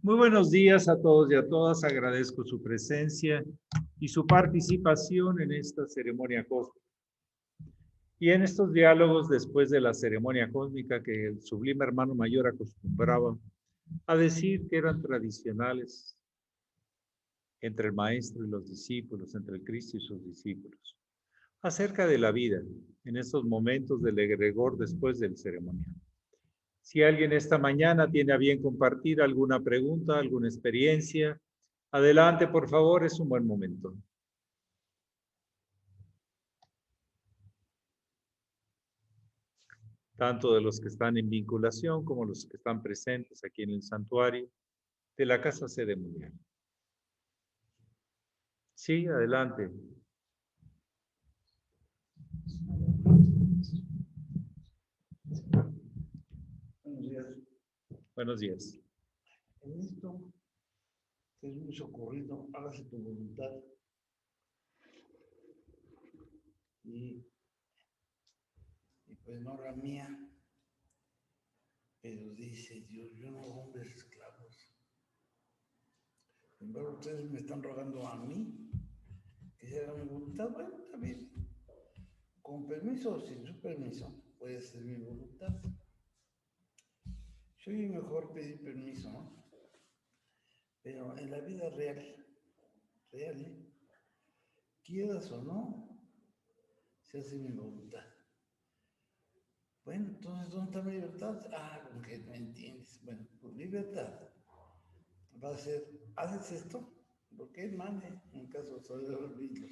Muy buenos días a todos y a todas. Agradezco su presencia y su participación en esta ceremonia cósmica. Y en estos diálogos después de la ceremonia cósmica que el sublime hermano mayor acostumbraba a decir que eran tradicionales entre el maestro y los discípulos, entre el Cristo y sus discípulos, acerca de la vida en estos momentos del egregor después del ceremonial. Si alguien esta mañana tiene a bien compartir alguna pregunta, alguna experiencia, adelante, por favor, es un buen momento. Tanto de los que están en vinculación como los que están presentes aquí en el santuario de la Casa Sede Mundial. Sí, adelante. Buenos días. Buenos días. En esto que es muy socorrido, hágase tu voluntad. Y pues no la mía, pero dice Dios, yo no hago hombres esclavos. Sin embargo, ustedes me están rogando a mí que se haga mi voluntad. Bueno, está bien. Con permiso o sin su permiso, puede ser mi voluntad. Soy mejor pedir permiso, ¿no? Pero en la vida real, quieras o no, se hace mi voluntad. Bueno, entonces, ¿dónde está mi libertad? Ah, con que no entiendes. Bueno, tu libertad va a ser, ¿haces esto? Lo que él mande, en caso de los libros.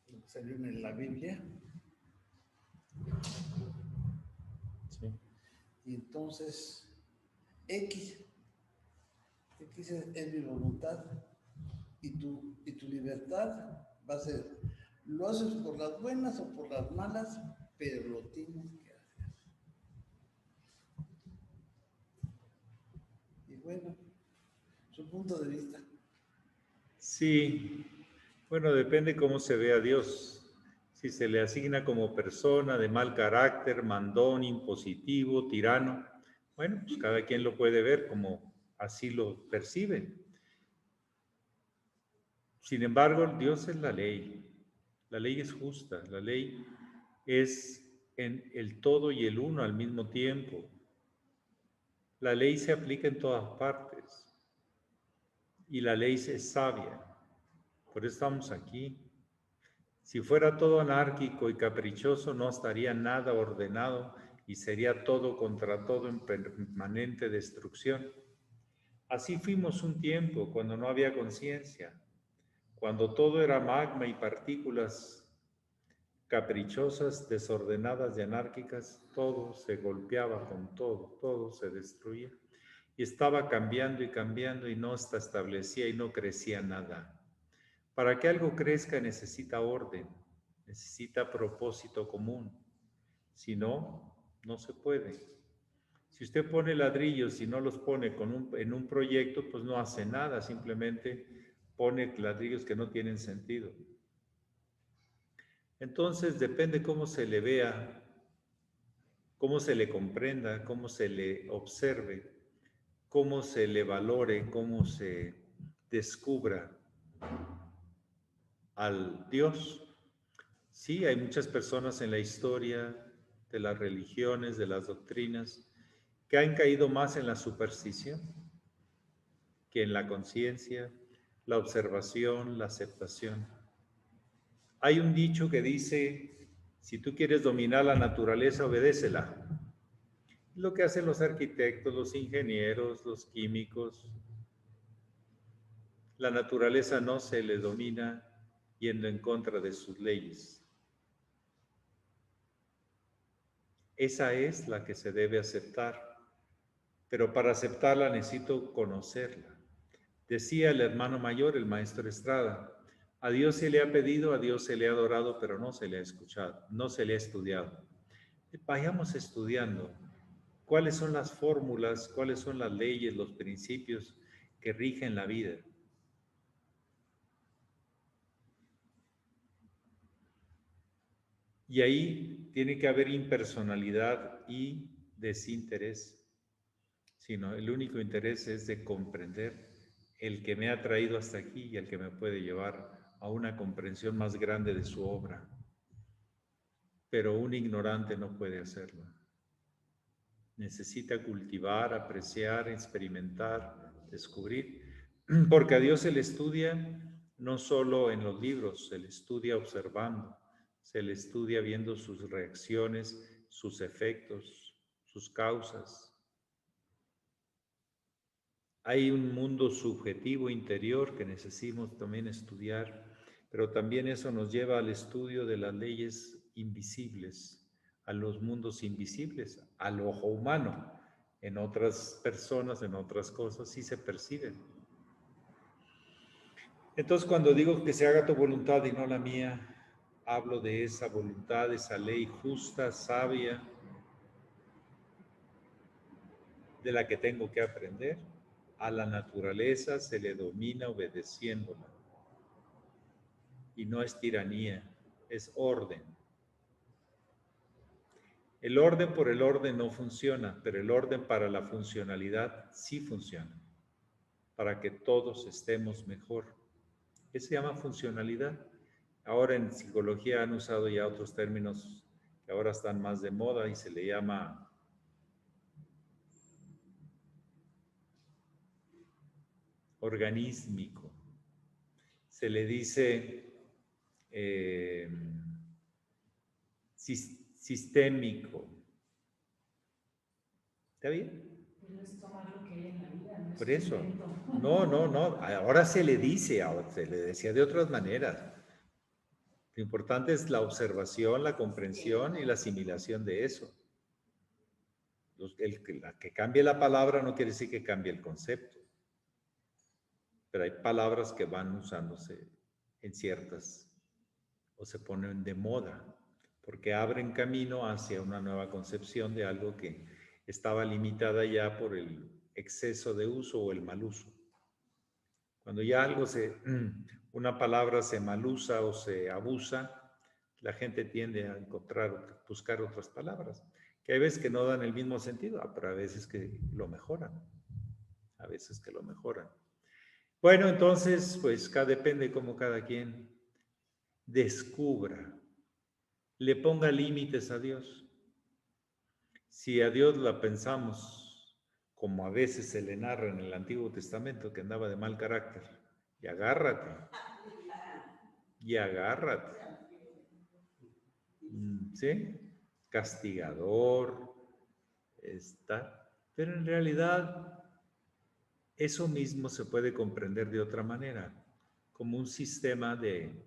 Lo que salió en la Biblia. Sí. Y entonces, X es mi voluntad. Y tu libertad va a ser, lo haces por las buenas o por las malas, pero lo tienes que hacer. Y bueno, su punto de vista. Sí, bueno, depende cómo se ve a Dios. Si se le asigna como persona de mal carácter, mandón, impositivo, tirano, bueno, pues cada quien lo puede ver como así lo percibe. Sin embargo, Dios es la ley. La ley es justa, la ley es en el todo y el uno al mismo tiempo. La ley se aplica en todas partes y la ley es sabia. Por eso estamos aquí. Si fuera todo anárquico y caprichoso, no estaría nada ordenado y sería todo contra todo en permanente destrucción. Así fuimos un tiempo cuando no había conciencia, cuando todo era magma y partículas caprichosas, desordenadas y anárquicas, todo se golpeaba con todo, todo se destruía. Y estaba cambiando y no se establecía y no crecía nada. Para que algo crezca necesita orden, necesita propósito común. Si no, no se puede. Si usted pone ladrillos y no los pone en un proyecto, pues no hace nada, simplemente pone ladrillos que no tienen sentido. Entonces depende cómo se le vea, cómo se le comprenda, cómo se le observe, cómo se le valore, cómo se descubra al Dios. Sí, hay muchas personas en la historia de las religiones, de las doctrinas, que han caído más en la superstición que en la conciencia, la observación, la aceptación. Hay un dicho que dice, si tú quieres dominar la naturaleza, obedécela. Lo que hacen los arquitectos, los ingenieros, los químicos. La naturaleza no se le domina yendo en contra de sus leyes. Esa es la que se debe aceptar, pero para aceptarla necesito conocerla. Decía el hermano mayor, el maestro Estrada, a Dios se le ha pedido, a Dios se le ha adorado, pero no se le ha escuchado, no se le ha estudiado. Vayamos estudiando cuáles son las fórmulas, cuáles son las leyes, los principios que rigen la vida. Y ahí tiene que haber impersonalidad y desinterés. sino el único interés es de comprender el que me ha traído hasta aquí y el que me puede llevar a una comprensión más grande de su obra. Pero un ignorante no puede hacerlo. Necesita cultivar, apreciar, experimentar, descubrir, porque a Dios se le estudia no solo en los libros, se le estudia observando, se le estudia viendo sus reacciones, sus efectos, sus causas. Hay un mundo subjetivo interior que necesitamos también estudiar, pero también eso nos lleva al estudio de las leyes invisibles, a los mundos invisibles, al ojo humano. En otras personas, en otras cosas, sí se perciben. Entonces, cuando digo que se haga tu voluntad y no la mía, hablo de esa voluntad, esa ley justa, sabia, de la que tengo que aprender. A la naturaleza se le domina obedeciéndola. Y no es tiranía, es orden. El orden por el orden no funciona, pero el orden para la funcionalidad sí funciona, para que todos estemos mejor. Eso se llama funcionalidad. Ahora en psicología han usado ya otros términos que ahora están más de moda y se le llama organísmico. Se le dice sistémico. ¿Está bien? No es tomar lo que hay en la vida, no es Por eso. invento. No. Ahora se le dice, ahora se le decía de otras maneras. Lo importante es la observación, la comprensión y la asimilación de eso. Que cambie la palabra no quiere decir que cambie el concepto. Pero hay palabras que van usándose en ciertas o se ponen de moda, porque abren camino hacia una nueva concepción de algo que estaba limitada ya por el exceso de uso o el mal uso. Cuando ya una palabra se malusa o se abusa, la gente tiende a buscar otras palabras, que hay veces que no dan el mismo sentido, pero a veces que lo mejoran. Bueno, entonces, pues depende cómo cada quien descubra, le ponga límites a Dios. Si a Dios la pensamos como a veces se le narra en el Antiguo Testamento, que andaba de mal carácter, y agárrate, ¿sí? Castigador, está. Pero en realidad, eso mismo se puede comprender de otra manera, como un sistema de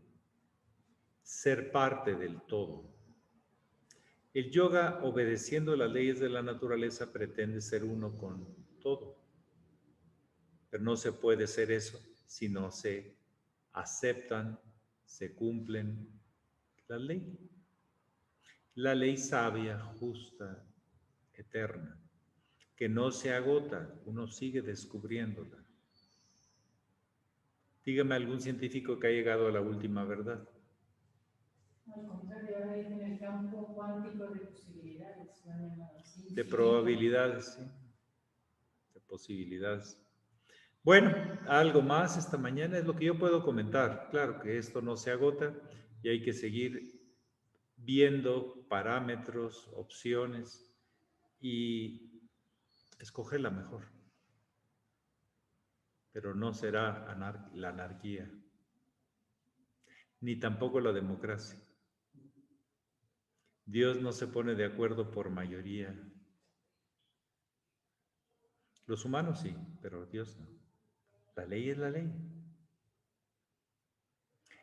ser parte del todo. El yoga, obedeciendo las leyes de la naturaleza, pretende ser uno con todo. Pero no se puede ser eso si no se aceptan, se cumplen la ley. La ley sabia, justa, eterna, que no se agota, uno sigue descubriéndola. Dígame algún científico que ha llegado a la última verdad. Al contrario, ahora en el campo cuántico de posibilidades, de probabilidades, sí, de posibilidades. Bueno, algo más esta mañana es lo que yo puedo comentar. Claro que esto no se agota y hay que seguir viendo parámetros, opciones y escoger la mejor. Pero no será la anarquía, ni tampoco la democracia. Dios no se pone de acuerdo por mayoría. Los humanos sí, pero Dios no. La ley es la ley.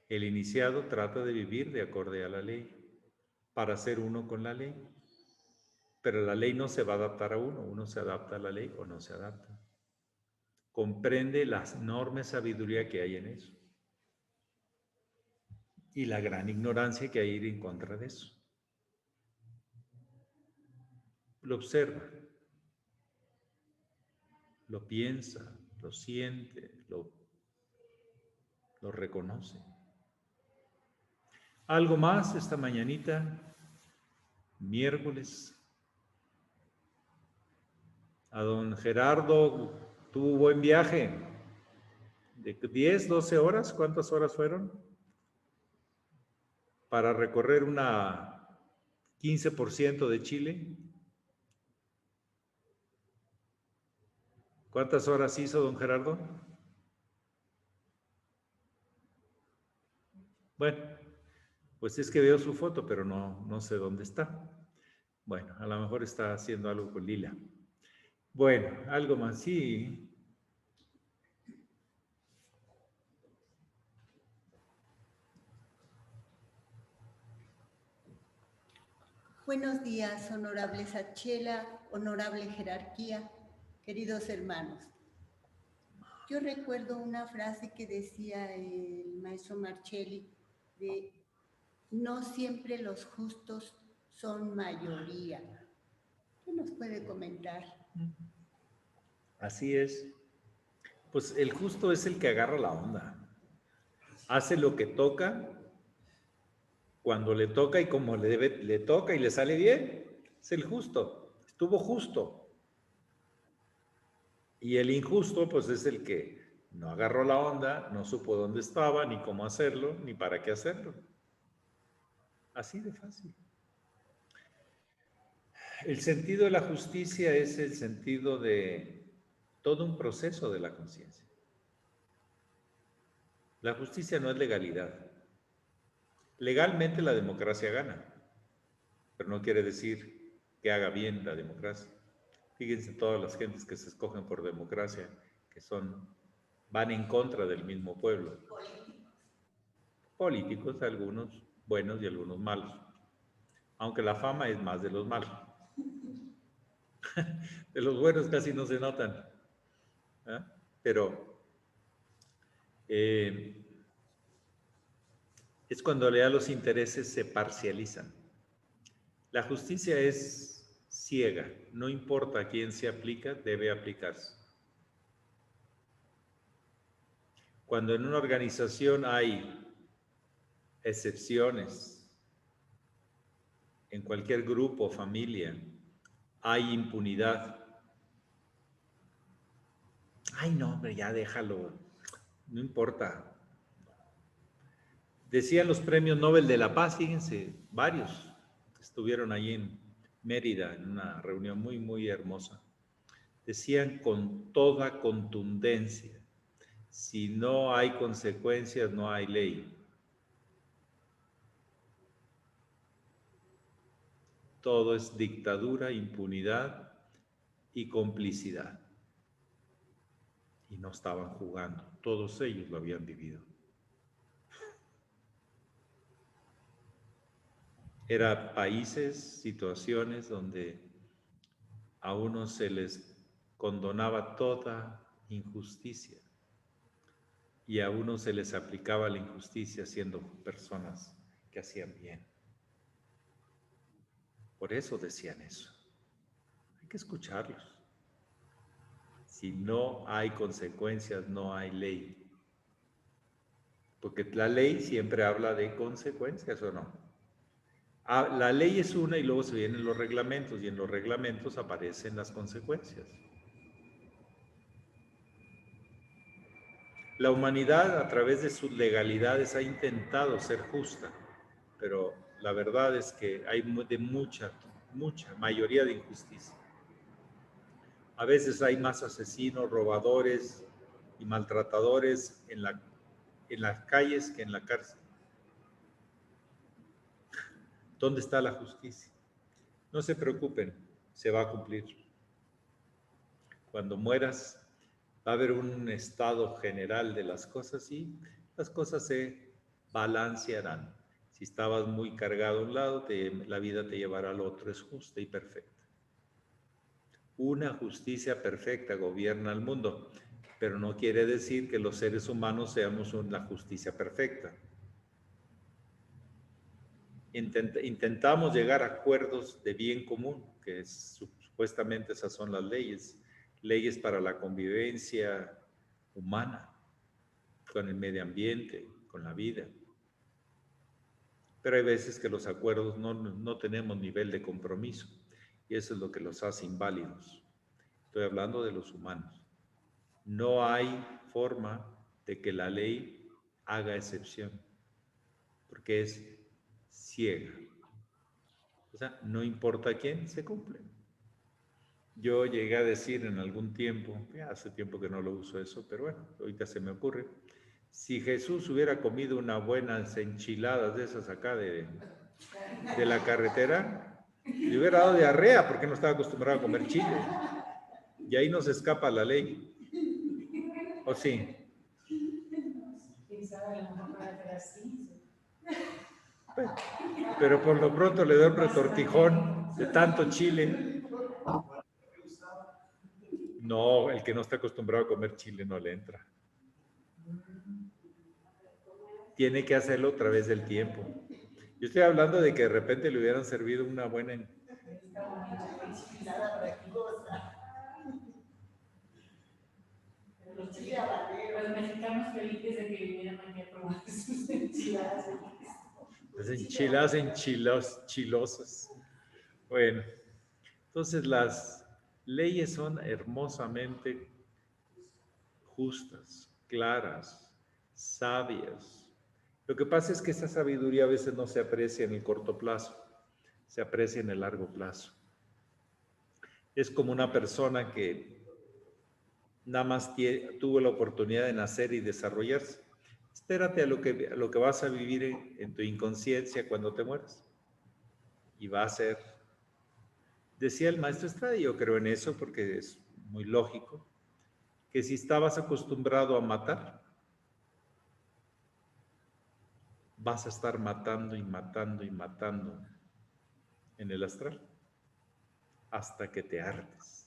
El iniciado trata de vivir de acorde a la ley, para ser uno con la ley. Pero la ley no se va a adaptar a uno se adapta a la ley o no se adapta. Comprende la enorme sabiduría que hay en eso. Y la gran ignorancia que hay ir en contra de eso. Lo observa, lo piensa, lo siente, lo reconoce. Algo más esta mañanita, miércoles. A don Gerardo, tuvo buen viaje. ¿De 10, 12 horas? ¿Cuántas horas fueron? Para recorrer una 15% de Chile. ¿Cuántas horas hizo don Gerardo? Bueno, pues es que veo su foto, pero no sé dónde está. Bueno, a lo mejor está haciendo algo con Lila. Bueno, algo más, sí. Buenos días, honorable Sachela, honorable jerarquía, queridos hermanos. Yo recuerdo una frase que decía el maestro Marcelli de no siempre los justos son mayoría. ¿Qué nos puede comentar? Así es. Pues el justo es el que agarra la onda. Hace lo que toca, cuando le toca y como le toca y le sale bien. Es el justo. Estuvo justo. Y el injusto, pues es el que no agarró la onda, no supo dónde estaba, ni cómo hacerlo, ni para qué hacerlo. Así de fácil. El sentido de la justicia es el sentido de todo un proceso de la conciencia. La justicia no es legalidad. Legalmente la democracia gana, pero no quiere decir que haga bien la democracia. Fíjense todas las gentes que se escogen por democracia, que van en contra del mismo pueblo. Políticos, algunos buenos y algunos malos. Aunque la fama es más de los malos. De los buenos casi no se notan. ¿Eh? Pero es cuando ya los intereses se parcializan. La justicia es ciega, no importa a quién se aplica, debe aplicarse. Cuando en una organización hay excepciones, en cualquier grupo o familia, hay impunidad. Ay, no, hombre, ya déjalo, no importa. Decían los premios Nobel de la Paz, fíjense, varios estuvieron allí en Mérida en una reunión muy, muy hermosa. Decían con toda contundencia, si no hay consecuencias, no hay ley. Todo es dictadura, impunidad y complicidad. Y no estaban jugando, todos ellos lo habían vivido. Eran países, situaciones donde a unos se les condonaba toda injusticia y a unos se les aplicaba la injusticia siendo personas que hacían bien. Por eso decían eso. Hay que escucharlos. Si no hay consecuencias, no hay ley. Porque la ley siempre habla de consecuencias, ¿o no? La ley es una y luego se vienen los reglamentos y en los reglamentos aparecen las consecuencias. La humanidad a través de sus legalidades ha intentado ser justa, pero la verdad es que hay de mucha mayoría de injusticia. A veces hay más asesinos, robadores y maltratadores en las calles que en la cárcel. ¿Dónde está la justicia? No se preocupen, se va a cumplir. Cuando mueras, va a haber un estado general de las cosas y las cosas se balancearán. Si estabas muy cargado a un lado, la vida te llevará al otro. Es justa y perfecta. Una justicia perfecta gobierna el mundo, pero no quiere decir que los seres humanos seamos una justicia perfecta. Intentamos llegar a acuerdos de bien común, que supuestamente esas son las leyes para la convivencia humana, con el medio ambiente, con la vida. Pero hay veces que los acuerdos no tenemos nivel de compromiso y eso es lo que los hace inválidos. Estoy hablando de los humanos. No hay forma de que la ley haga excepción, porque es ciega. O sea, no importa quién, se cumple. Yo llegué a decir en algún tiempo, ya hace tiempo que no lo uso eso, pero bueno, ahorita se me ocurre, si Jesús hubiera comido unas buenas enchiladas de esas acá de la carretera, le hubiera dado diarrea porque no estaba acostumbrado a comer chile. Y ahí nos escapa la ley. ¿O sí? Pero por lo pronto le doy un retortijón de tanto chile. No, el que no está acostumbrado a comer chile no le entra. Tiene que hacerlo a través del tiempo. Yo estoy hablando de que de repente le hubieran servido una buena... Los mexicanos felices de que vinieran aquí a probar sus enchiladas. Las enchiladas chilosas. Bueno, entonces las leyes son hermosamente justas, claras, sabias. Lo que pasa es que esa sabiduría a veces no se aprecia en el corto plazo, se aprecia en el largo plazo. Es como una persona que nada más tuvo la oportunidad de nacer y desarrollarse. Espérate a lo que vas a vivir en tu inconsciencia cuando te mueras. Y va a ser, decía el maestro Estrada, y yo creo en eso porque es muy lógico, que si estabas acostumbrado a matar, vas a estar matando y matando y matando en el astral hasta que te hartes.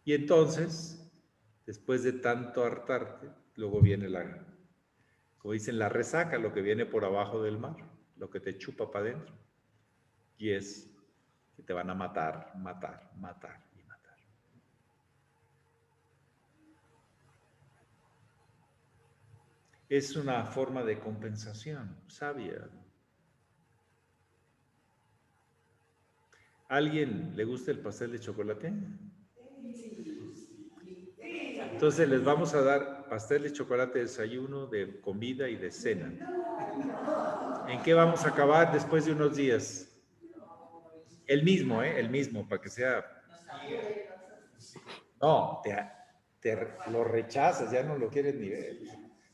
Y entonces, después de tanto hartarte, luego viene como dicen, la resaca, lo que viene por abajo del mar, lo que te chupa para adentro. Y es que te van a matar, matar, matar y matar. Es una forma de compensación sabia. ¿A alguien le gusta el pastel de chocolate? Entonces les vamos a dar pastel de chocolate de desayuno, de comida y de cena. ¿En qué vamos a acabar después de unos días? El mismo, para que sea... No, lo rechazas, ya no lo quieres ni ver.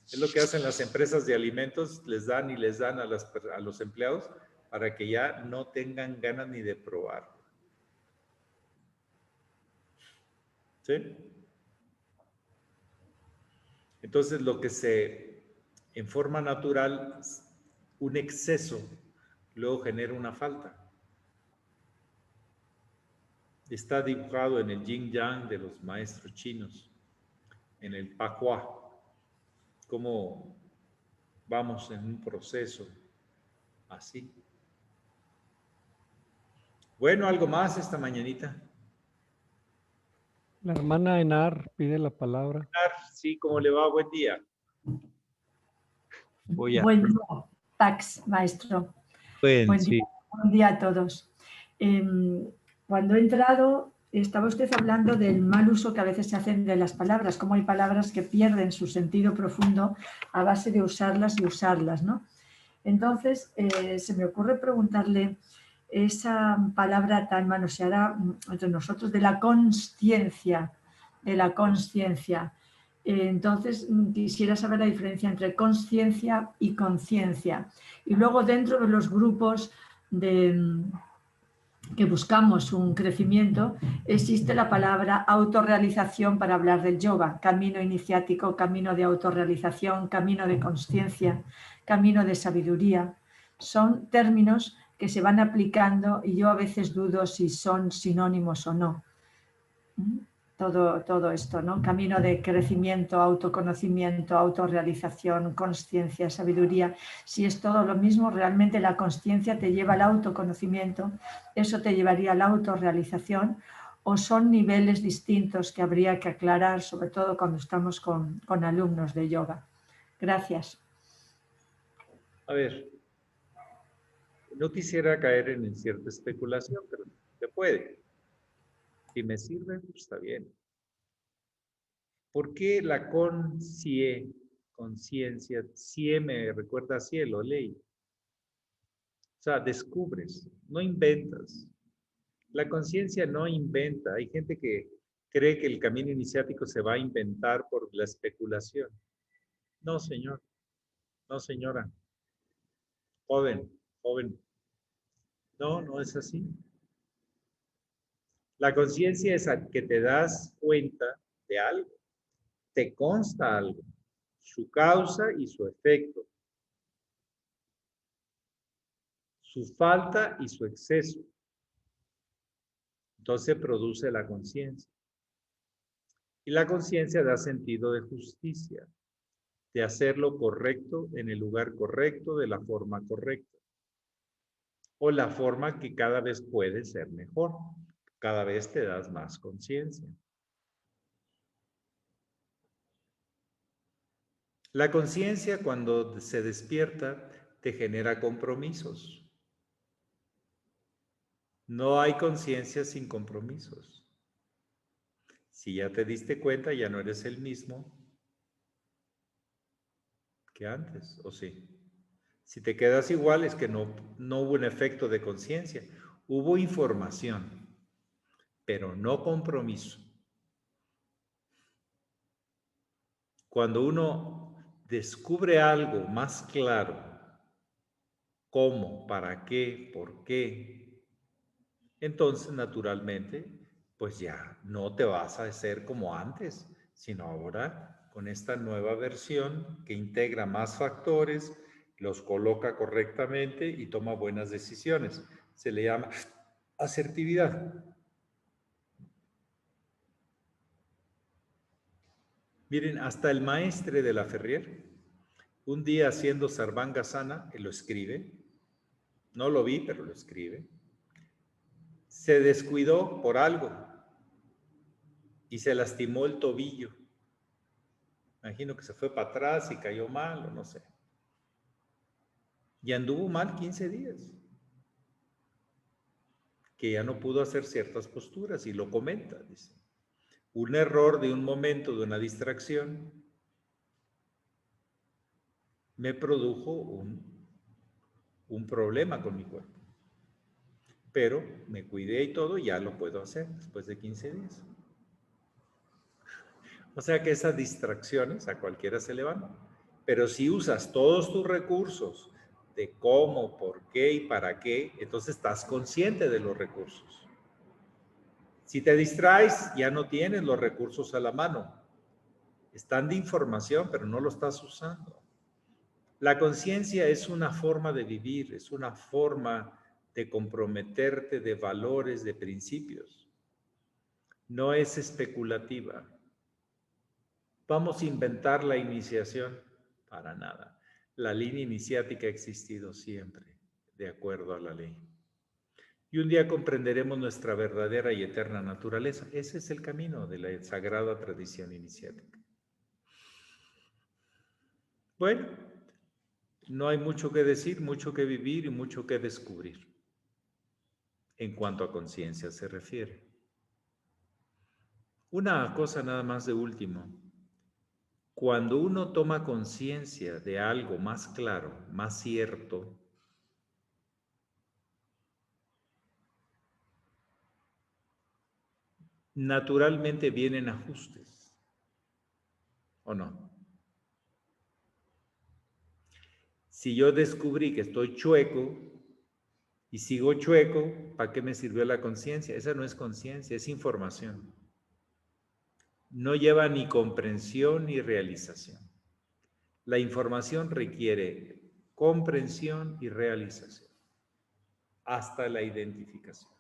Es lo que hacen las empresas de alimentos, les dan a los empleados para que ya no tengan ganas ni de probar. ¿Sí? Entonces, lo que en forma natural, un exceso, luego genera una falta. Está dibujado en el yin yang de los maestros chinos, en el Pahua, cómo vamos en un proceso así. Bueno, ¿algo más esta mañanita? La hermana Enar pide la palabra. Sí, ¿cómo le va? Buen día. Buen día, Pax, maestro. Buen día a todos. Cuando he entrado, estaba usted hablando del mal uso que a veces se hacen de las palabras, como hay palabras que pierden su sentido profundo a base de usarlas y usarlas, ¿no? Entonces, se me ocurre preguntarle esa palabra tan manoseada entre nosotros de la consciencia, Entonces, quisiera saber la diferencia entre consciencia y conciencia. Y luego, dentro de los grupos que buscamos un crecimiento, existe la palabra autorrealización para hablar del yoga, camino iniciático, camino de autorrealización, camino de consciencia, camino de sabiduría. Son términos que se van aplicando y yo a veces dudo si son sinónimos o no. Todo esto, ¿no? Camino de crecimiento, autoconocimiento, autorrealización, consciencia, sabiduría. Si es todo lo mismo, realmente la consciencia te lleva al autoconocimiento, eso te llevaría a la autorrealización, o son niveles distintos que habría que aclarar, sobre todo cuando estamos con alumnos de yoga. Gracias. A ver, no quisiera caer en cierta especulación, pero se puede. Si me sirve, pues está bien. ¿Por qué la conciencia, me recuerda a cielo, ley? O sea, descubres, no inventas. La conciencia no inventa. Hay gente que cree que el camino iniciático se va a inventar por la especulación. No, señor. No, señora. Joven. No, no es así. La conciencia es a que te das cuenta de algo. Te consta algo. Su causa y su efecto. Su falta y su exceso. Entonces produce la conciencia. Y la conciencia da sentido de justicia, de hacer lo correcto en el lugar correcto, de la forma correcta. O la forma que cada vez puede ser mejor. Cada vez te das más conciencia. La conciencia, cuando se despierta, te genera compromisos. No hay conciencia sin compromisos. Si ya te diste cuenta, ya no eres el mismo que antes, ¿o sí? Si te quedas igual, es que no hubo un efecto de conciencia. Hubo información, pero no compromiso. Cuando uno descubre algo más claro, cómo, para qué, por qué, entonces naturalmente, pues ya no te vas a hacer como antes, sino ahora con esta nueva versión que integra más factores, los coloca correctamente y toma buenas decisiones. Se le llama asertividad. Miren, hasta el maestre de la Ferrier, un día haciendo Sarvangasana, él lo escribe, no lo vi, pero lo escribe, se descuidó por algo y se lastimó el tobillo. Imagino que se fue para atrás y cayó mal o no sé. Y anduvo mal 15 días. Que ya no pudo hacer ciertas posturas y lo comenta, dice. Un error de un momento, de una distracción, me produjo un problema con mi cuerpo. Pero me cuidé y todo, ya lo puedo hacer después de 15 días. O sea que esas distracciones a cualquiera se le van. Pero si usas todos tus recursos de cómo, por qué y para qué, entonces estás consciente de los recursos. Si te distraes, ya no tienes los recursos a la mano. Están de información, pero no lo estás usando. La conciencia es una forma de vivir, es una forma de comprometerte de valores, de principios. No es especulativa. Vamos a inventar la iniciación para nada. La línea iniciática ha existido siempre, de acuerdo a la ley. Y un día comprenderemos nuestra verdadera y eterna naturaleza. Ese es el camino de la sagrada tradición iniciática. Bueno, no hay mucho que decir, mucho que vivir y mucho que descubrir en cuanto a conciencia se refiere. Una cosa nada más de último. Cuando uno toma conciencia de algo más claro, más cierto, naturalmente vienen ajustes, ¿o no? Si yo descubrí que estoy chueco y sigo chueco, ¿para qué me sirvió la conciencia? Esa no es conciencia, es información. No lleva ni comprensión ni realización. La información requiere comprensión y realización, hasta la identificación,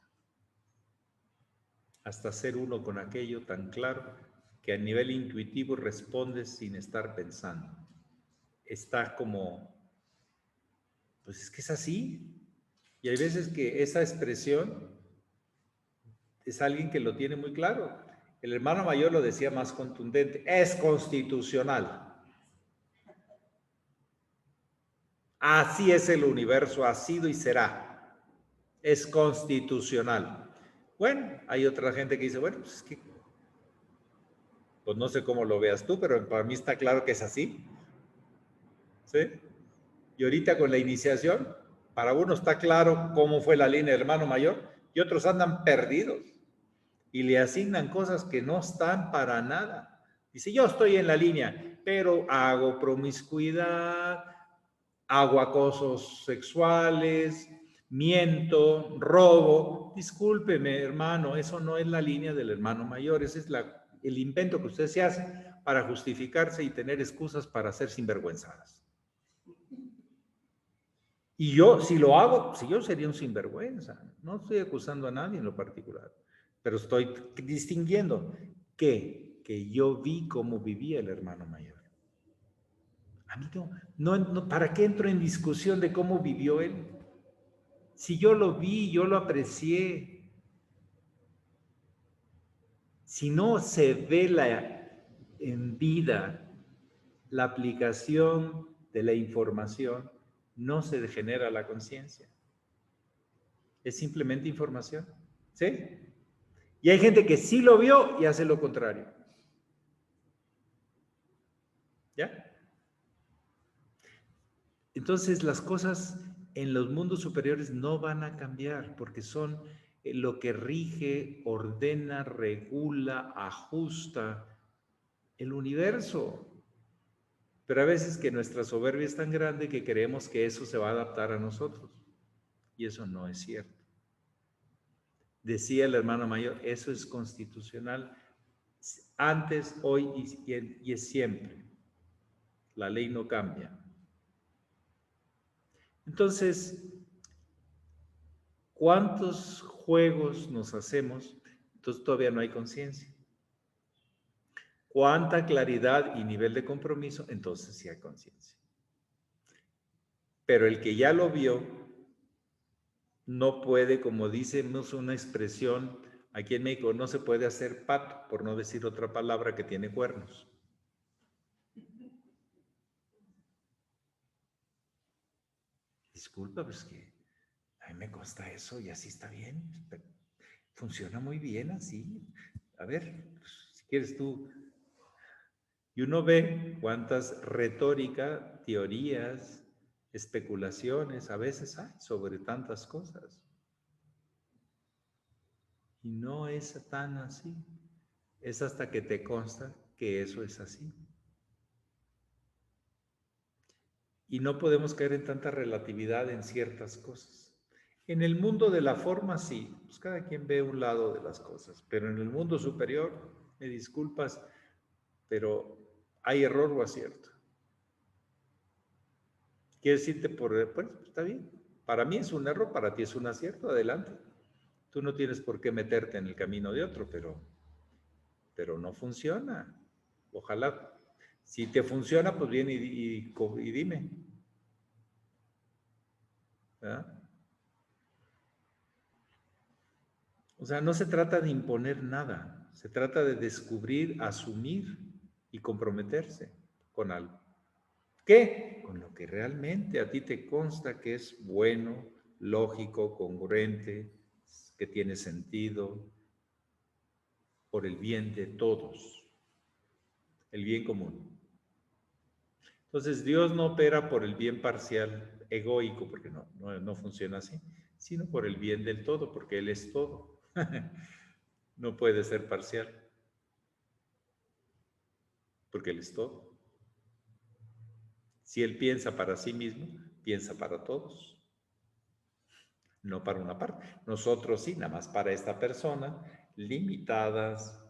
hasta ser uno con aquello tan claro que a nivel intuitivo respondes sin estar pensando. Está como, pues es que es así. Y hay veces que esa expresión es alguien que lo tiene muy claro. El hermano mayor lo decía más contundente, es constitucional. Así es el universo, ha sido y será. Es constitucional. Bueno, hay otra gente que dice, bueno, pues es que, pues no sé cómo lo veas tú, pero para mí está claro que es así. ¿Sí? Y ahorita con la iniciación, para uno está claro cómo fue la línea del hermano mayor y otros andan perdidos y le asignan cosas que no están para nada. Dice, yo estoy en la línea, pero hago promiscuidad, hago acosos sexuales, miento, robo. Discúlpeme, hermano, eso no es la línea del hermano mayor, ese es el invento que usted se hace para justificarse y tener excusas para ser sinvergüenzadas. Y yo, si lo hago, si yo sería un sinvergüenza, no estoy acusando a nadie en lo particular, pero estoy distinguiendo que yo vi cómo vivía el hermano mayor. A mí no, ¿para qué entro en discusión de cómo vivió él? Si yo lo vi, yo lo aprecié. Si no se ve en vida la aplicación de la información, no se genera la conciencia. Es simplemente información. ¿Sí? Y hay gente que sí lo vio y hace lo contrario. ¿Ya? Entonces las cosas en los mundos superiores no van a cambiar porque son lo que rige, ordena, regula, ajusta el universo. Pero a veces que nuestra soberbia es tan grande que creemos que eso se va a adaptar a nosotros. Y eso no es cierto. Decía el hermano mayor, eso es constitucional antes, hoy y es siempre. La ley no cambia. Entonces, ¿cuántos juegos nos hacemos? Entonces todavía no hay conciencia. ¿Cuánta claridad y nivel de compromiso? Entonces sí hay conciencia. Pero el que ya lo vio, no puede, como decimos una expresión aquí en México, no se puede hacer pato, por no decir otra palabra que tiene cuernos. Disculpa, pues que a mí me consta eso y así está bien. Funciona muy bien así. A ver, pues, si quieres tú. Y uno ve cuántas retórica, teorías, especulaciones a veces hay sobre tantas cosas. Y no es tan así. Es hasta que te consta que eso es así. Y no podemos caer en tanta relatividad en ciertas cosas. En el mundo de la forma sí, pues cada quien ve un lado de las cosas, pero en el mundo superior, me disculpas, pero hay error o acierto. Quiero decirte pues está bien. Para mí es un error, para ti es un acierto, adelante. Tú no tienes por qué meterte en el camino de otro, pero no funciona. Ojalá. Si te funciona, pues bien y dime. ¿Verdad? O sea, no se trata de imponer nada, se trata de descubrir, asumir y comprometerse con algo. ¿Qué? Con lo que realmente a ti te consta que es bueno, lógico, congruente, que tiene sentido, por el bien de todos, el bien común. Entonces, Dios no opera por el bien parcial, egoico, porque no funciona así, sino por el bien del todo, porque Él es todo. No puede ser parcial, porque Él es todo. Si Él piensa para sí mismo, piensa para todos, no para una parte. Nosotros sí, nada más para esta persona, limitadas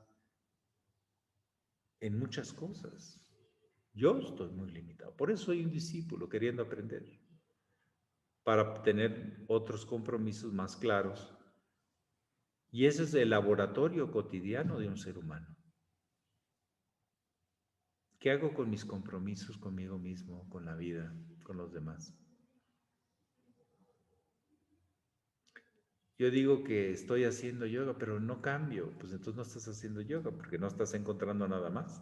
en muchas cosas. Yo estoy muy limitado, por eso soy un discípulo queriendo aprender, para tener otros compromisos más claros. Y ese es el laboratorio cotidiano de un ser humano. ¿Qué hago con mis compromisos conmigo mismo, con la vida, con los demás? Yo digo que estoy haciendo yoga, pero no cambio. Pues entonces no estás haciendo yoga porque no estás encontrando nada más.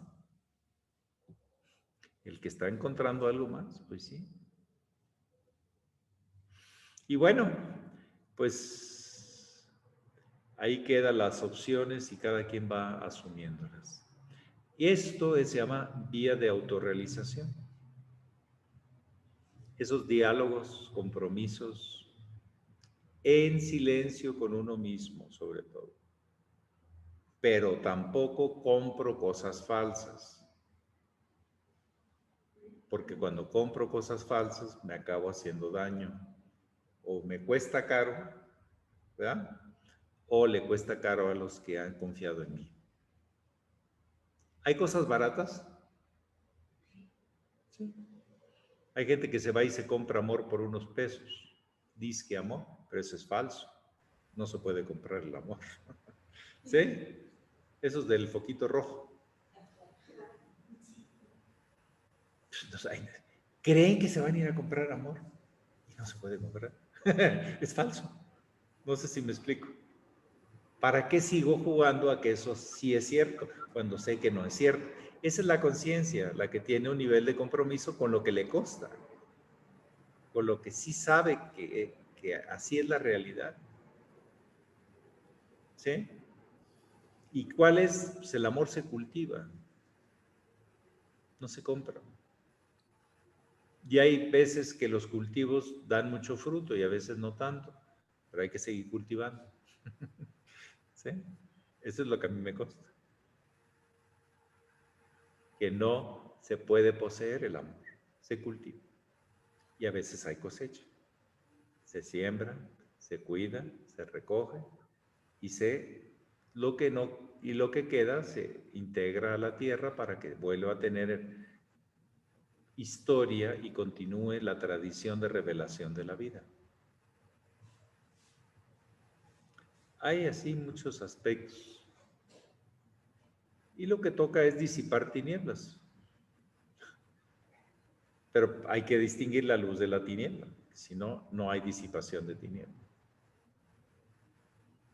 El que está encontrando algo más, pues sí. Y bueno, pues Ahí quedan las opciones y cada quien va asumiéndolas. Y esto se llama vía de autorrealización. Esos diálogos, compromisos, en silencio con uno mismo, sobre todo. Pero tampoco compro cosas falsas. Porque cuando compro cosas falsas me acabo haciendo daño. O me cuesta caro, ¿verdad? O le cuesta caro a los que han confiado en mí. ¿Hay cosas baratas? Sí. Hay gente que se va y se compra amor por unos pesos. Dice que amor, pero eso es falso. No se puede comprar el amor. ¿Sí? Eso es del foquito rojo. Creen que se van a ir a comprar amor y no se puede comprar. Es falso. No sé si me explico. ¿Para qué sigo jugando a que eso sí es cierto cuando sé que no es cierto? Esa es la conciencia, la que tiene un nivel de compromiso con lo que le consta, con lo que sí sabe que así es la realidad. ¿Sí? ¿Y cuál es? Pues el amor se cultiva, no se compra. Y hay veces que los cultivos dan mucho fruto y a veces no tanto, pero hay que seguir cultivando. ¿Sí? Eso es lo que a mí me consta. Que no se puede poseer el amor, se cultiva. Y a veces hay cosecha. Se siembra, se cuida, se recoge y lo que queda se integra a la tierra para que vuelva a tener historia y continúe la tradición de revelación de la vida. Hay así muchos aspectos. Y lo que toca es disipar tinieblas. Pero hay que distinguir la luz de la tiniebla, si no, no hay disipación de tiniebla.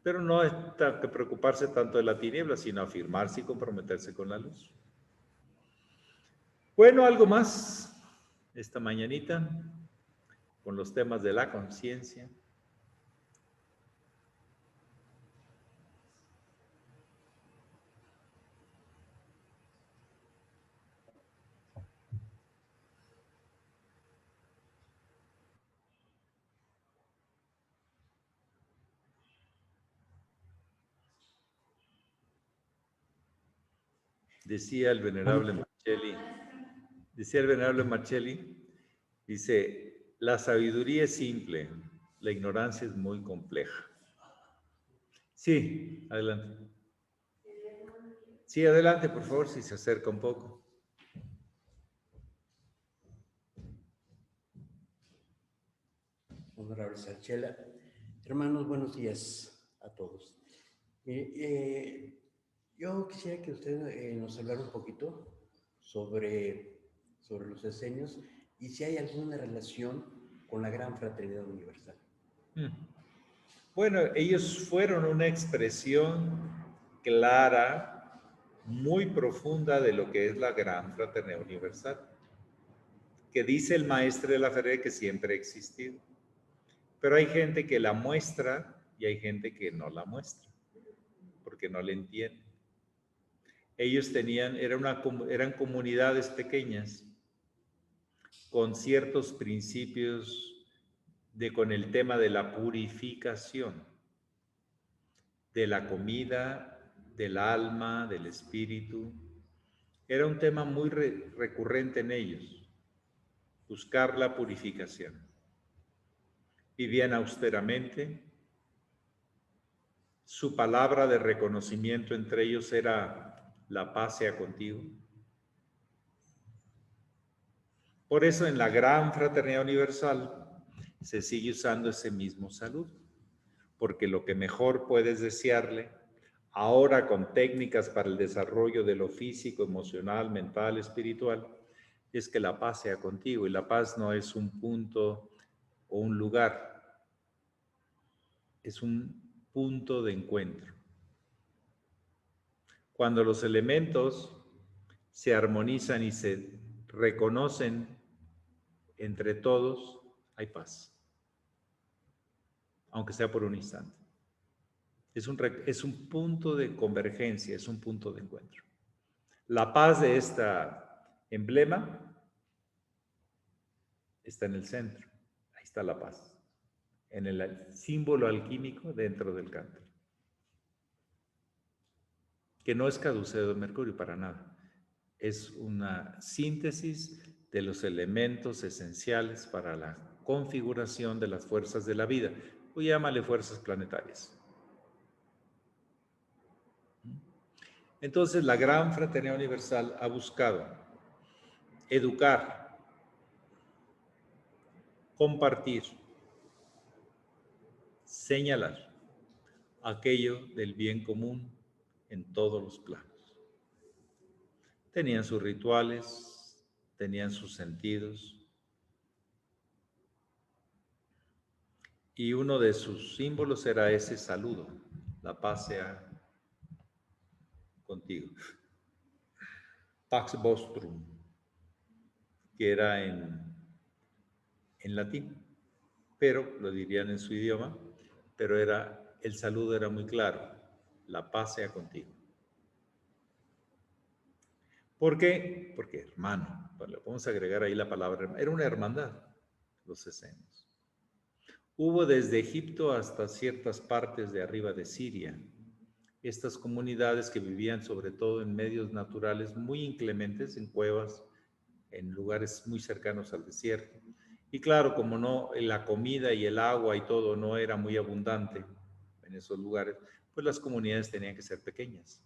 Pero no hay que preocuparse tanto de la tiniebla, sino afirmarse y comprometerse con la luz. Bueno, algo más esta mañanita con los temas de la conciencia. Decía el venerable Marcelli, dice, la sabiduría es simple, la ignorancia es muy compleja. Sí, adelante. Sí, adelante, por favor, si se acerca un poco. Honorable Sarchela. Hermanos, buenos días a todos. Yo quisiera que usted nos hablara un poquito sobre los esenios y si hay alguna relación con la Gran Fraternidad Universal. Bueno, ellos fueron una expresión clara, muy profunda de lo que es la Gran Fraternidad Universal, que dice el maestro de la Ferrer que siempre ha existido. Pero hay gente que la muestra y hay gente que no la muestra, porque no le entiende. Ellos eran comunidades pequeñas con ciertos principios con el tema de la purificación, de la comida, del alma, del espíritu. Era un tema muy recurrente en ellos, buscar la purificación. Vivían austeramente. Su palabra de reconocimiento entre ellos era la paz sea contigo. Por eso en la Gran Fraternidad Universal se sigue usando ese mismo saludo, porque lo que mejor puedes desearle, ahora con técnicas para el desarrollo de lo físico, emocional, mental, espiritual, es que la paz sea contigo. Y la paz no es un punto o un lugar, es un punto de encuentro. Cuando los elementos se armonizan y se reconocen entre todos, hay paz, aunque sea por un instante. Es un punto de convergencia, es un punto de encuentro. La paz de este emblema está en el centro. Ahí está la paz. En el símbolo alquímico dentro del cántaro. Que no es caduceo de mercurio para nada. Es una síntesis de los elementos esenciales para la configuración de las fuerzas de la vida. O llámale fuerzas planetarias. Entonces, la Gran Fraternidad Universal ha buscado educar, compartir, señalar aquello del bien común en todos los planos. Tenían sus rituales, tenían sus sentidos, y uno de sus símbolos era ese saludo: la paz sea contigo. Pax Vostrum, que era en latín, pero lo dirían en su idioma, pero el saludo era muy claro: la paz sea contigo. ¿Por qué? Porque hermano, le podemos agregar ahí la palabra, era una hermandad, los esenios. Hubo desde Egipto hasta ciertas partes de arriba de Siria, estas comunidades que vivían sobre todo en medios naturales muy inclementes, en cuevas, en lugares muy cercanos al desierto. Y claro, como no, la comida y el agua y todo no era muy abundante en esos lugares, pues las comunidades tenían que ser pequeñas.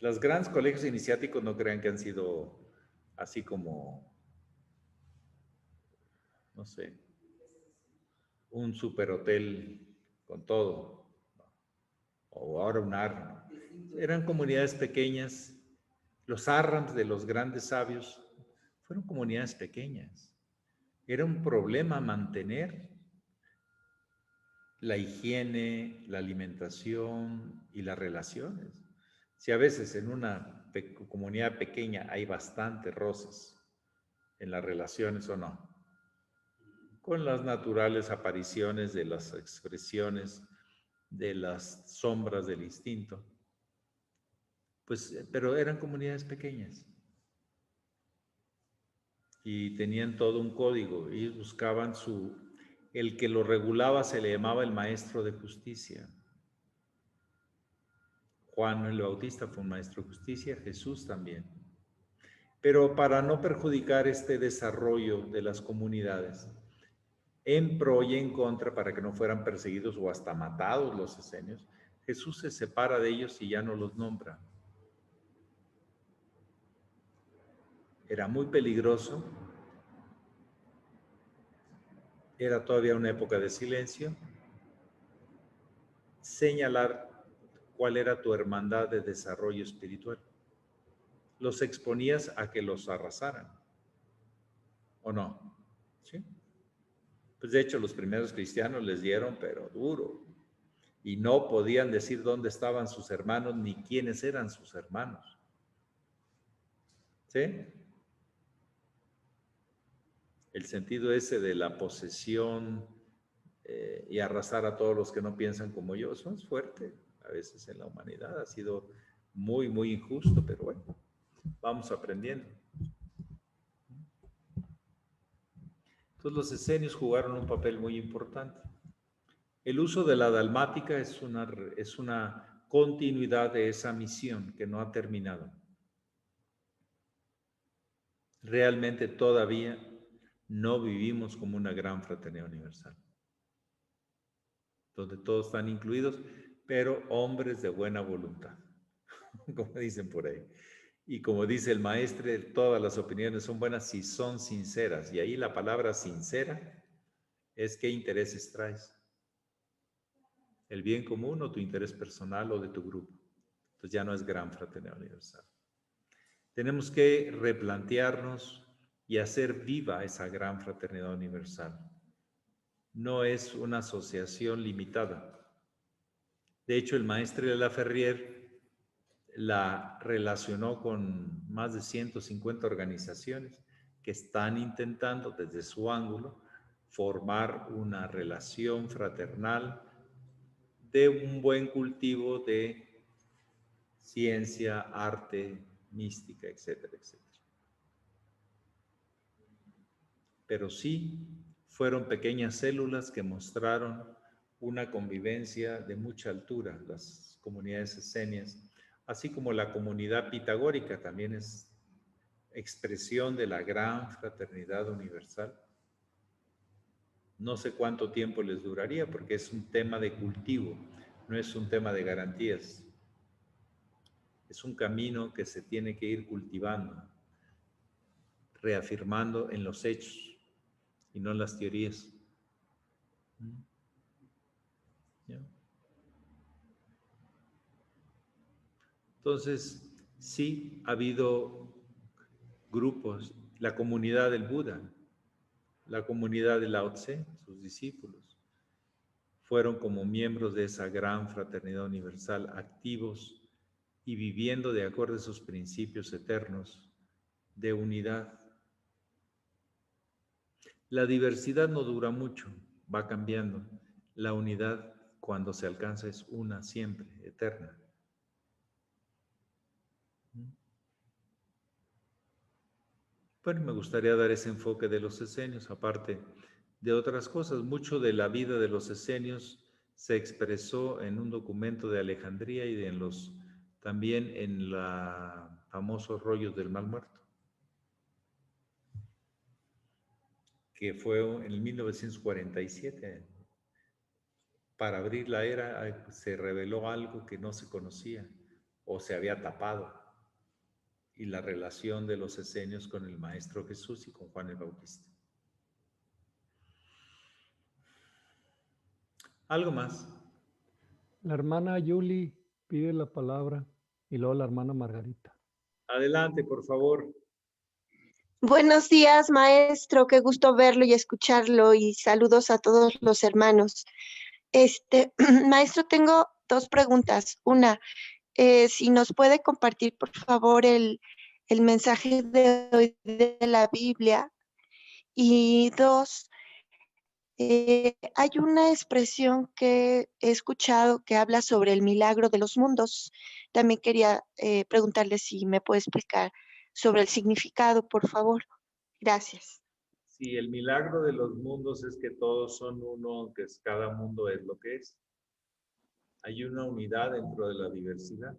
Los grandes colegios iniciáticos no crean que han sido así como, no sé, un superhotel con todo, o ahora un ARM. Eran comunidades pequeñas. Los ARMs de los grandes sabios fueron comunidades pequeñas. Era un problema mantener la higiene, la alimentación y las relaciones. Si a veces en una comunidad pequeña hay bastantes roces en las relaciones o no, con las naturales apariciones de las expresiones de las sombras del instinto, pues, pero eran comunidades pequeñas y tenían todo un código y buscaban el que lo regulaba se le llamaba el maestro de justicia. Juan el Bautista fue un maestro de justicia, Jesús también. Pero para no perjudicar este desarrollo de las comunidades, en pro y en contra, para que no fueran perseguidos o hasta matados los esenios, Jesús se separa de ellos y ya no los nombra. Era muy peligroso. Era todavía una época de silencio. Señalar cuál era tu hermandad de desarrollo espiritual. Los exponías a que los arrasaran, ¿o no? ¿Sí? Pues de hecho los primeros cristianos les dieron, pero duro, y no podían decir dónde estaban sus hermanos ni quiénes eran sus hermanos. ¿Sí? El sentido ese de la posesión y arrasar a todos los que no piensan como yo, eso es fuerte. A veces en la humanidad ha sido muy, muy injusto, pero bueno, vamos aprendiendo. Entonces los esenios jugaron un papel muy importante. El uso de la dalmática es una continuidad de esa misión que no ha terminado. Realmente todavía no vivimos como una gran fraternidad universal, donde todos están incluidos, pero hombres de buena voluntad, como dicen por ahí. Y como dice el maestre, todas las opiniones son buenas si son sinceras. Y ahí la palabra sincera es qué intereses traes. El bien común o tu interés personal o de tu grupo. Entonces ya no es gran fraternidad universal. Tenemos que replantearnos y hacer viva esa gran fraternidad universal. No es una asociación limitada. De hecho, el maestre de la Ferrier la relacionó con más de 150 organizaciones que están intentando desde su ángulo formar una relación fraternal de un buen cultivo de ciencia, arte, mística, etcétera, etcétera. Pero sí fueron pequeñas células que mostraron una convivencia de mucha altura, las comunidades esenias, así como la comunidad pitagórica también es expresión de la gran fraternidad universal. No sé cuánto tiempo les duraría porque es un tema de cultivo, no es un tema de garantías. Es un camino que se tiene que ir cultivando, reafirmando en los hechos y no en las teorías. ¿Ya? Entonces, sí ha habido grupos, la comunidad del Buda, la comunidad de Lao Tse, sus discípulos, fueron como miembros de esa gran fraternidad universal, activos y viviendo de acuerdo a esos principios eternos de unidad. La diversidad no dura mucho, va cambiando. La unidad, cuando se alcanza, es una siempre, eterna. Bueno, me gustaría dar ese enfoque de los esenios, aparte de otras cosas. Mucho de la vida de los esenios se expresó en un documento de Alejandría y también en los famosos rollos del Mal Muerto, que fue en el 1947. Para abrir la era se reveló algo que no se conocía o se había tapado, y la relación de los esenios con el Maestro Jesús y con Juan el Bautista. ¿Algo más? La hermana Yuli pide la palabra y luego la hermana Margarita. Adelante, por favor. Buenos días, maestro. Qué gusto verlo y escucharlo, y saludos a todos los hermanos. Maestro, tengo dos preguntas. Una, si nos puede compartir, por favor, el mensaje de hoy de la Biblia. Y dos, hay una expresión que he escuchado que habla sobre el milagro de los mundos. También quería preguntarle si me puede explicar sobre el significado, por favor. Gracias. Sí, el milagro de los mundos es que todos son uno, aunque cada mundo es lo que es. Hay una unidad dentro de la diversidad.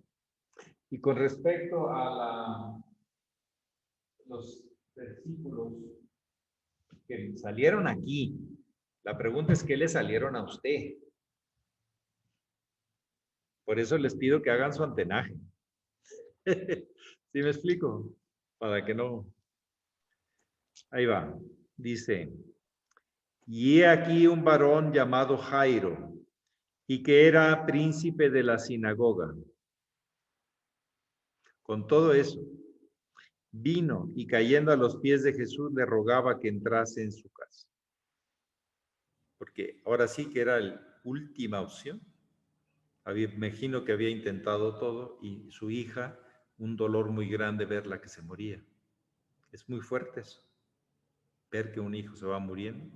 Y con respecto a los versículos que salieron aquí, la pregunta es: ¿qué le salieron a usted? Por eso les pido que hagan su antenaje. ¿Sí me explico? Para que no... Ahí va. Dice: y he aquí un varón llamado Jairo, y que era príncipe de la sinagoga. Con todo eso, vino y cayendo a los pies de Jesús le rogaba que entrase en su casa. Porque ahora sí que era la última opción. Me imagino que había intentado todo y su hija, un dolor muy grande verla que se moría. Es muy fuerte eso, ver que un hijo se va muriendo.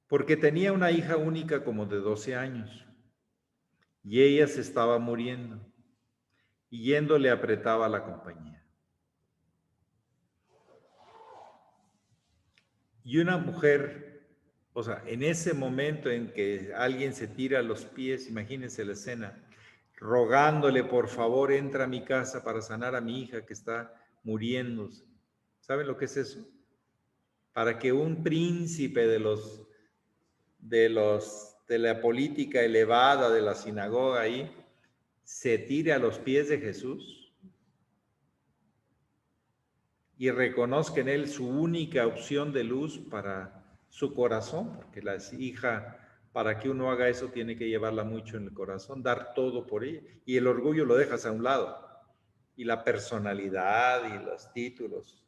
Porque tenía una hija única como de 12 años y ella se estaba muriendo y yendo le apretaba la compañía. Y una mujer, o sea, en ese momento en que alguien se tira a los pies, imagínense la escena, rogándole: por favor, entra a mi casa para sanar a mi hija que está muriéndose. ¿Saben lo que es eso? Para que un príncipe de la política elevada de la sinagoga ahí se tire a los pies de Jesús y reconozca en él su única opción de luz para su corazón, porque la hija, para que uno haga eso, tiene que llevarla mucho en el corazón, dar todo por ella, y el orgullo lo dejas a un lado, y la personalidad y los títulos.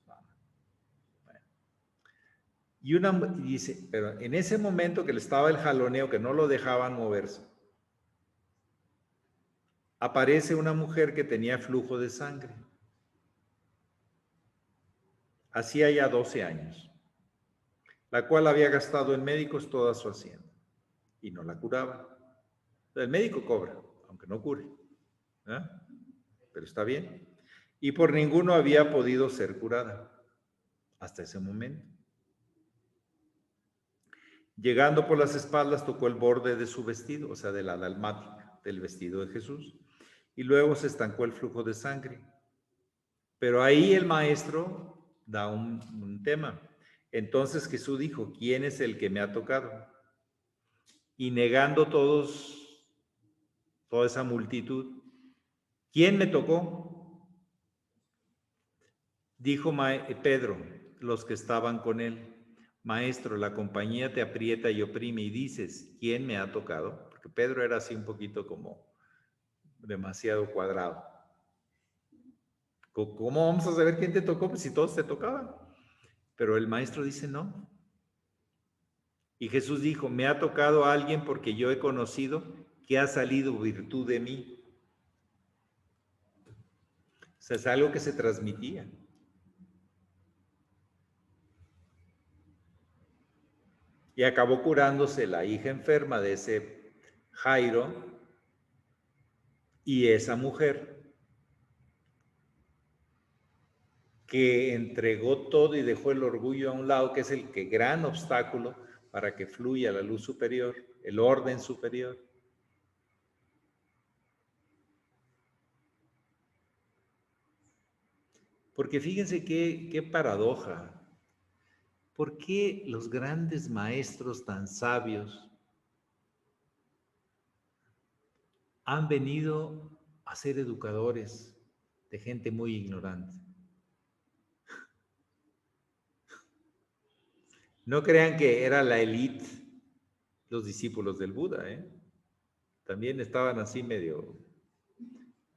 Y dice, pero en ese momento que le estaba el jaloneo, que no lo dejaban moverse, aparece una mujer que tenía flujo de sangre. Hacía ya 12 años, la cual había gastado en médicos toda su hacienda y no la curaban. El médico cobra, aunque no cure, pero está bien. Y por ninguno había podido ser curada hasta ese momento. Llegando por las espaldas, tocó el borde de su vestido, o sea, de la dalmática, del vestido de Jesús, y luego se estancó el flujo de sangre. Pero ahí el maestro da un tema. Entonces Jesús dijo, ¿quién es el que me ha tocado? Y negando toda esa multitud, ¿quién me tocó? Dijo Pedro, los que estaban con él, Maestro, la compañía te aprieta y oprime y dices, ¿quién me ha tocado? Porque Pedro era así un poquito como demasiado cuadrado. ¿Cómo vamos a saber quién te tocó? Pues si todos te tocaban. Pero el maestro dice no. Y Jesús dijo, me ha tocado a alguien porque yo he conocido que ha salido virtud de mí. O sea, es algo que se transmitía. Y acabó curándose la hija enferma de ese Jairo y esa mujer que entregó todo y dejó el orgullo a un lado, que es el gran obstáculo para que fluya la luz superior, el orden superior. Porque fíjense qué paradoja. ¿Por qué los grandes maestros tan sabios han venido a ser educadores de gente muy ignorante? No crean que era la élite los discípulos del Buda, También estaban así medio,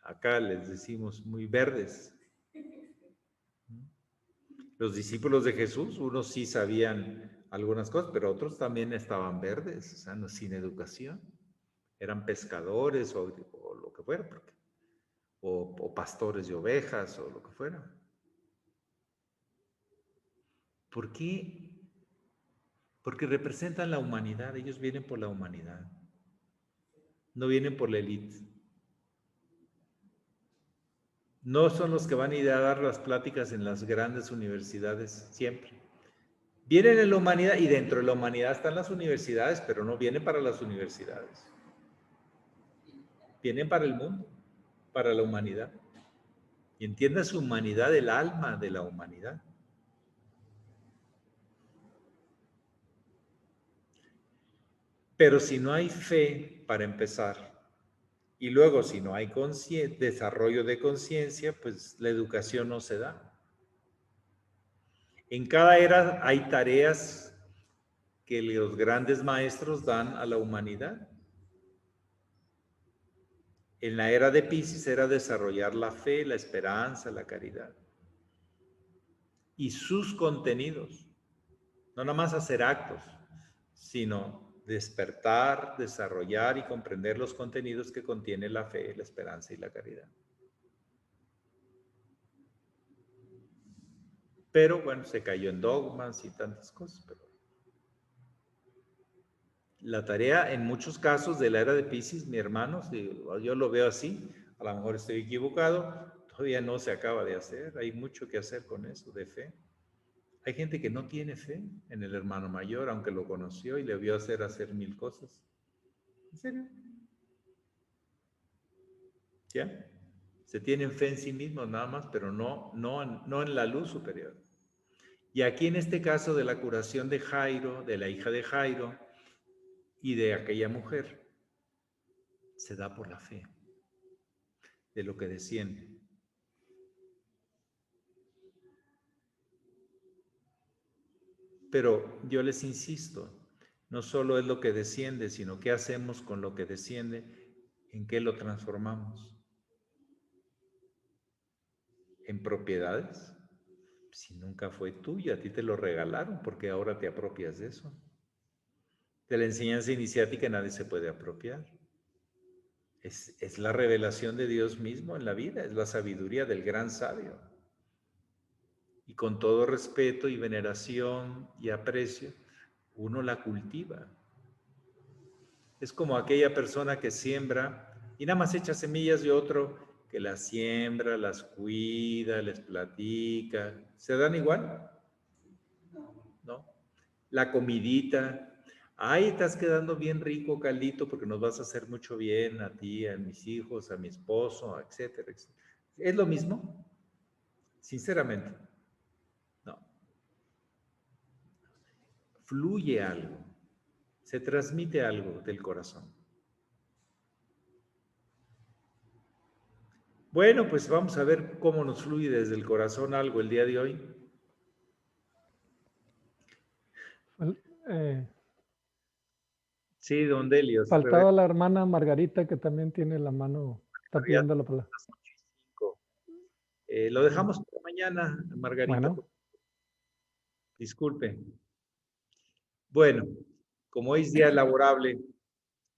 acá les decimos, muy verdes. Los discípulos de Jesús, unos sí sabían algunas cosas, pero otros también estaban verdes, o sea, sin educación. Eran pescadores o lo que fuera, o pastores de ovejas o lo que fuera. ¿Por qué? Porque representan la humanidad, ellos vienen por la humanidad, no vienen por la élite. No son los que van a ir a dar las pláticas en las grandes universidades siempre. Vienen en la humanidad y dentro de la humanidad están las universidades, pero no vienen para las universidades. Vienen para el mundo, para la humanidad. Y entienda su humanidad, el alma de la humanidad. Pero si no hay fe para empezar, y luego si no hay desarrollo de conciencia, pues la educación no se da. En cada era hay tareas que los grandes maestros dan a la humanidad. En la era de Piscis era desarrollar la fe, la esperanza, la caridad. Y sus contenidos, no nada más hacer actos, sino despertar, desarrollar y comprender los contenidos que contiene la fe, la esperanza y la caridad. Pero bueno, se cayó en dogmas y tantas cosas. Pero la tarea en muchos casos de la era de Piscis, mi hermano, yo lo veo así, a lo mejor estoy equivocado, todavía no se acaba de hacer, hay mucho que hacer con eso, de fe. Hay gente que no tiene fe en el hermano mayor, aunque lo conoció y le vio hacer mil cosas. ¿En serio? ¿Ya? Se tienen fe en sí mismos nada más, pero no en la luz superior. Y aquí en este caso de la curación de Jairo, de la hija de Jairo y de aquella mujer, se da por la fe, de lo que desciende. Pero yo les insisto, no solo es lo que desciende, sino qué hacemos con lo que desciende, en qué lo transformamos. ¿En propiedades? Si nunca fue tuyo, a ti te lo regalaron, porque ahora te apropias de eso. De la enseñanza iniciática nadie se puede apropiar. Es la revelación de Dios mismo en la vida, es la sabiduría del gran sabio. Y con todo respeto y veneración y aprecio, uno la cultiva. Es como aquella persona que siembra y nada más echa semillas y otro que las siembra, las cuida, les platica. ¿Se dan igual? ¿No? La comidita. Ay, estás quedando bien rico, Caldito, porque nos vas a hacer mucho bien a ti, a mis hijos, a mi esposo, etcétera, etcétera. ¿Es lo mismo? Sinceramente, no. Fluye algo, se transmite algo del corazón. Bueno, pues vamos a ver cómo nos fluye desde el corazón algo el día de hoy. Sí, don Delio. Faltaba la hermana Margarita, que también tiene la mano, está pidiendo la palabra. Lo dejamos para mañana, Margarita. Bueno. Disculpe. Bueno, como es día laborable,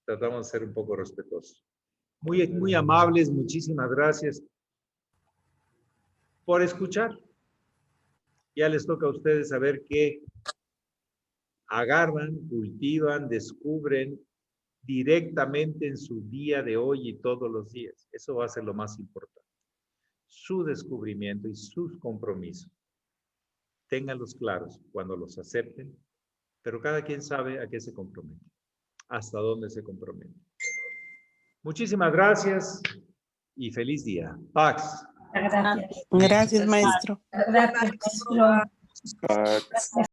tratamos de ser un poco respetuosos. Muy amables, muchísimas gracias por escuchar. Ya les toca a ustedes saber qué agarran, cultivan, descubren directamente en su día de hoy y todos los días. Eso va a ser lo más importante. Su descubrimiento y sus compromisos. Ténganlos claros cuando los acepten, pero cada quien sabe a qué se compromete, hasta dónde se compromete. Muchísimas gracias y feliz día. Pax. Gracias. Gracias, maestro. Gracias, maestro.